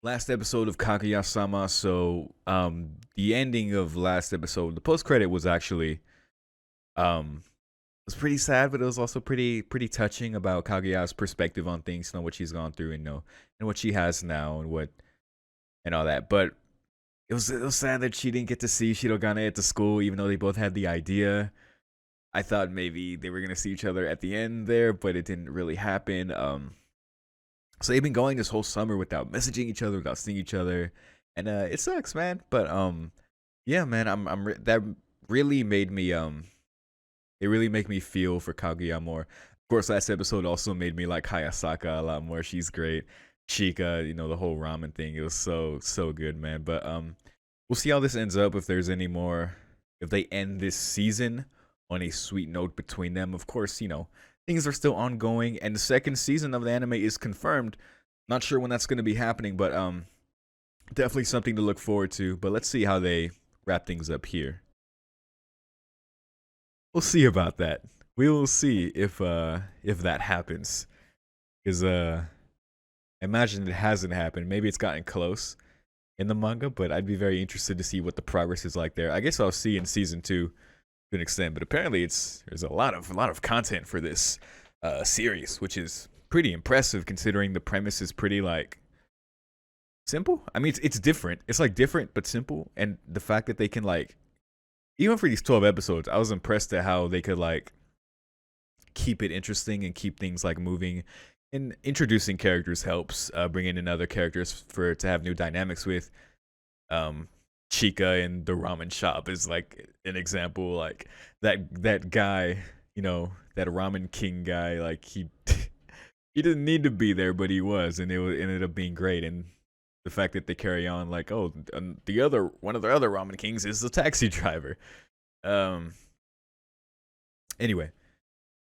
last episode of Kaguya-Sama. So, the ending of last episode, the post credit was actually um was pretty sad, but it was also pretty touching about Kaguya's perspective on things, what she's gone through, and and what she has now, and what and all that. But it was sad that she didn't get to see Shirogane at the school, even though they both had the idea. I thought maybe they were gonna see each other at the end there, but it didn't really happen. So they've been going this whole summer without messaging each other, without seeing each other, and it sucks, man. But yeah, man, that really made me it really made me feel for Kaguya more. Of course, last episode also made me like Hayasaka a lot more. She's great. Chika, the whole ramen thing. It was so good, man. But we'll see how this ends up. If there's any more, if they end this season on a sweet note between them. Of course, things are still ongoing, and the second season of the anime is confirmed. Not sure when that's going to be happening, but definitely something to look forward to. But let's see how they wrap things up here. We'll see about that. We will see if that happens. Because I imagine it hasn't happened. Maybe it's gotten close in the manga, but I'd be very interested to see what the progress is like there. I guess I'll see in season 2 to an extent, but apparently there's a lot of content for this series, which is pretty impressive considering the premise is pretty like simple. I mean, it's different. It's like different but simple, and the fact that they can like even for these 12 episodes, I was impressed at how they could like keep it interesting and keep things like moving. And introducing characters helps. Bringing in other characters for to have new dynamics with. Chika in the ramen shop is like an example. Like that guy, that ramen king guy. Like he he didn't need to be there, but he was, and it ended up being great. And the fact that they carry on like, oh, the other one of the other ramen kings is the taxi driver. Um. Anyway,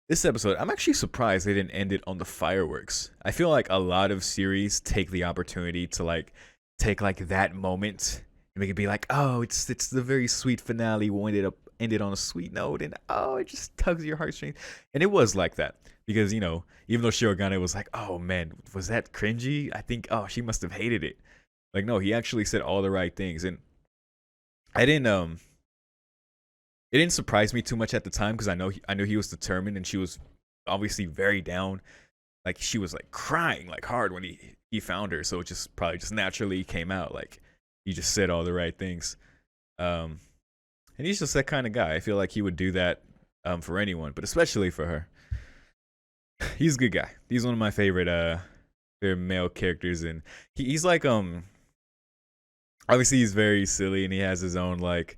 this episode, I'm actually surprised they didn't end it on the fireworks. I feel like a lot of series take the opportunity to like take like that moment and make it be like, oh, it's the very sweet finale. We'll ended on a sweet note, and oh, it just tugs your heartstrings. And it was like that because even though Shirogane was like, oh man, was that cringy? I think she must have hated it. Like no, he actually said all the right things, and I didn't it didn't surprise me too much at the time because I knew he was determined, and she was obviously very down. Like she was like crying like hard when he found her, so it just probably just naturally came out. Like he just said all the right things. Um, and he's just that kind of guy. I feel like he would do that for anyone, but especially for her. He's a good guy. He's one of my favorite male characters, and he's like obviously he's very silly, and he has his own like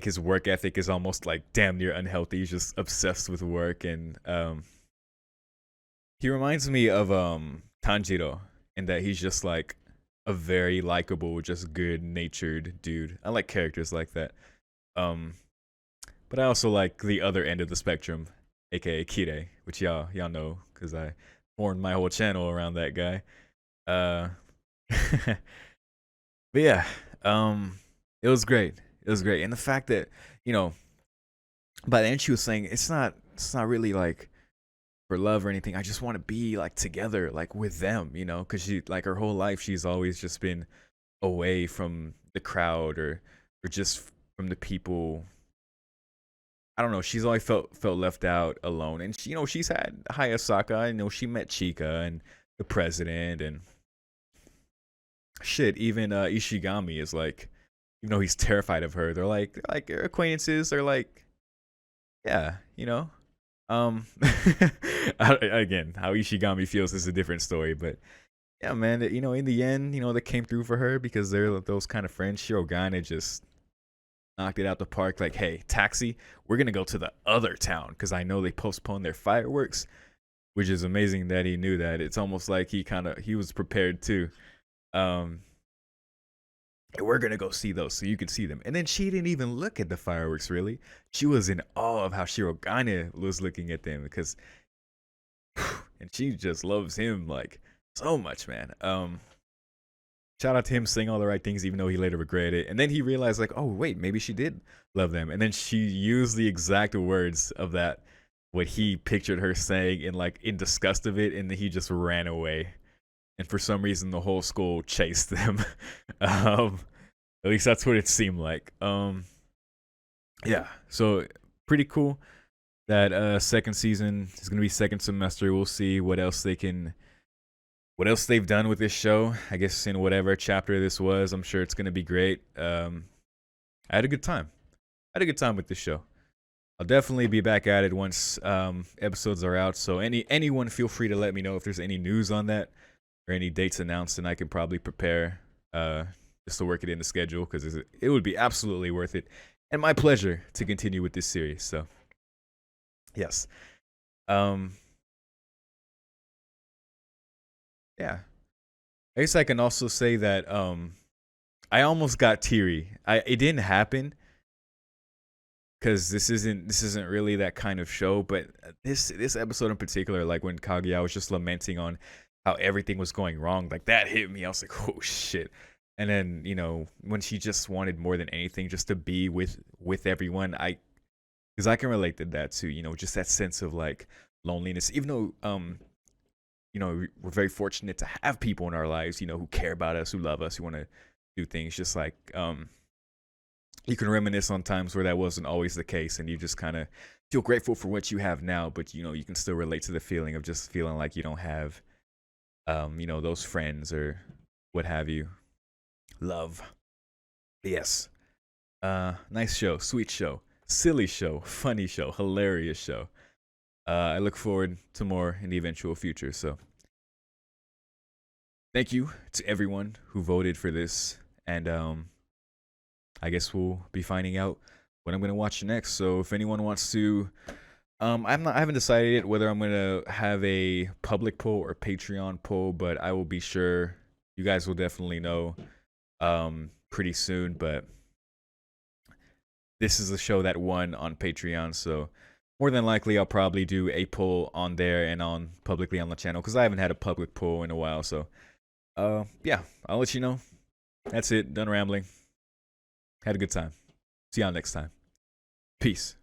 his work ethic is almost like damn near unhealthy. He's just obsessed with work, and he reminds me of Tanjiro in that he's just like a very likable, just good natured dude. I like characters like that. Um, but I also like the other end of the spectrum, aka Kire, which y'all know because I formed my whole channel around that guy. Uh, but yeah, it was great. It was great, and the fact that you know by the end she was saying it's not really like for love or anything. I just want to be like together, like with them, because she like her whole life she's always just been away from the crowd or just from the people. I don't know. She's always felt left out, alone, and she's had Hayasaka. I know she met Chika and the president and shit. Even Ishigami is like, even though he's terrified of her, they're like acquaintances. They're like, yeah, again, how Ishigami feels is a different story, but yeah, man, in the end, they came through for her because they're those kind of friends. Shirogane just knocked it out the park. Like, hey, taxi, we're gonna go to the other town because I know they postponed their fireworks, which is amazing that he knew that. It's almost like he was prepared too. Um, we're gonna go see those so you can see them. And then she didn't even look at the fireworks really. She was in awe of how Shirogane was looking at them because and she just loves him like so much, man. Shout out to him saying all the right things even though he later regretted it. And then he realized like, oh wait, maybe she did love them. And then she used the exact words of that what he pictured her saying in disgust of it, and then he just ran away. and for some reason the whole school chased them. um, at least that's what it seemed like. Yeah, so pretty cool that second season is gonna be second semester. We'll see what else they've done with this show. I guess in whatever chapter this was, I'm sure it's gonna be great. I had a good time. I had a good time with this show. I'll definitely be back at it once episodes are out. So anyone feel free to let me know if there's any news on that or any dates announced, and I can probably prepare just to work it in the schedule, because it would be absolutely worth it and my pleasure to continue with this series. So yes, yeah. I guess I can also say that I almost got teary. It didn't happen because this isn't really that kind of show, but this episode in particular, like when Kaguya was just lamenting on how everything was going wrong, like that hit me. I was like, oh shit. And then, when she just wanted more than anything just to be with everyone, because I can relate to that too, just that sense of like loneliness, even though we're very fortunate to have people in our lives, who care about us, who love us, who want to do things. Just like you can reminisce on times where that wasn't always the case, and you just kind of feel grateful for what you have now, but you can still relate to the feeling of just feeling like you don't have those friends or what have you. Love. Yes. Nice show, sweet show, silly show, funny show, hilarious show. I look forward to more in the eventual future. So thank you to everyone who voted for this, and I guess we'll be finding out what I'm gonna watch next. So if anyone wants to, I haven't decided yet whether I'm gonna have a public poll or Patreon poll, but I will be sure you guys will definitely know pretty soon. But this is a show that won on Patreon, so more than likely I'll probably do a poll on there and on publicly on the channel, because I haven't had a public poll in a while. So yeah, I'll let you know. That's it. Done rambling. Had a good time. See y'all next time. Peace.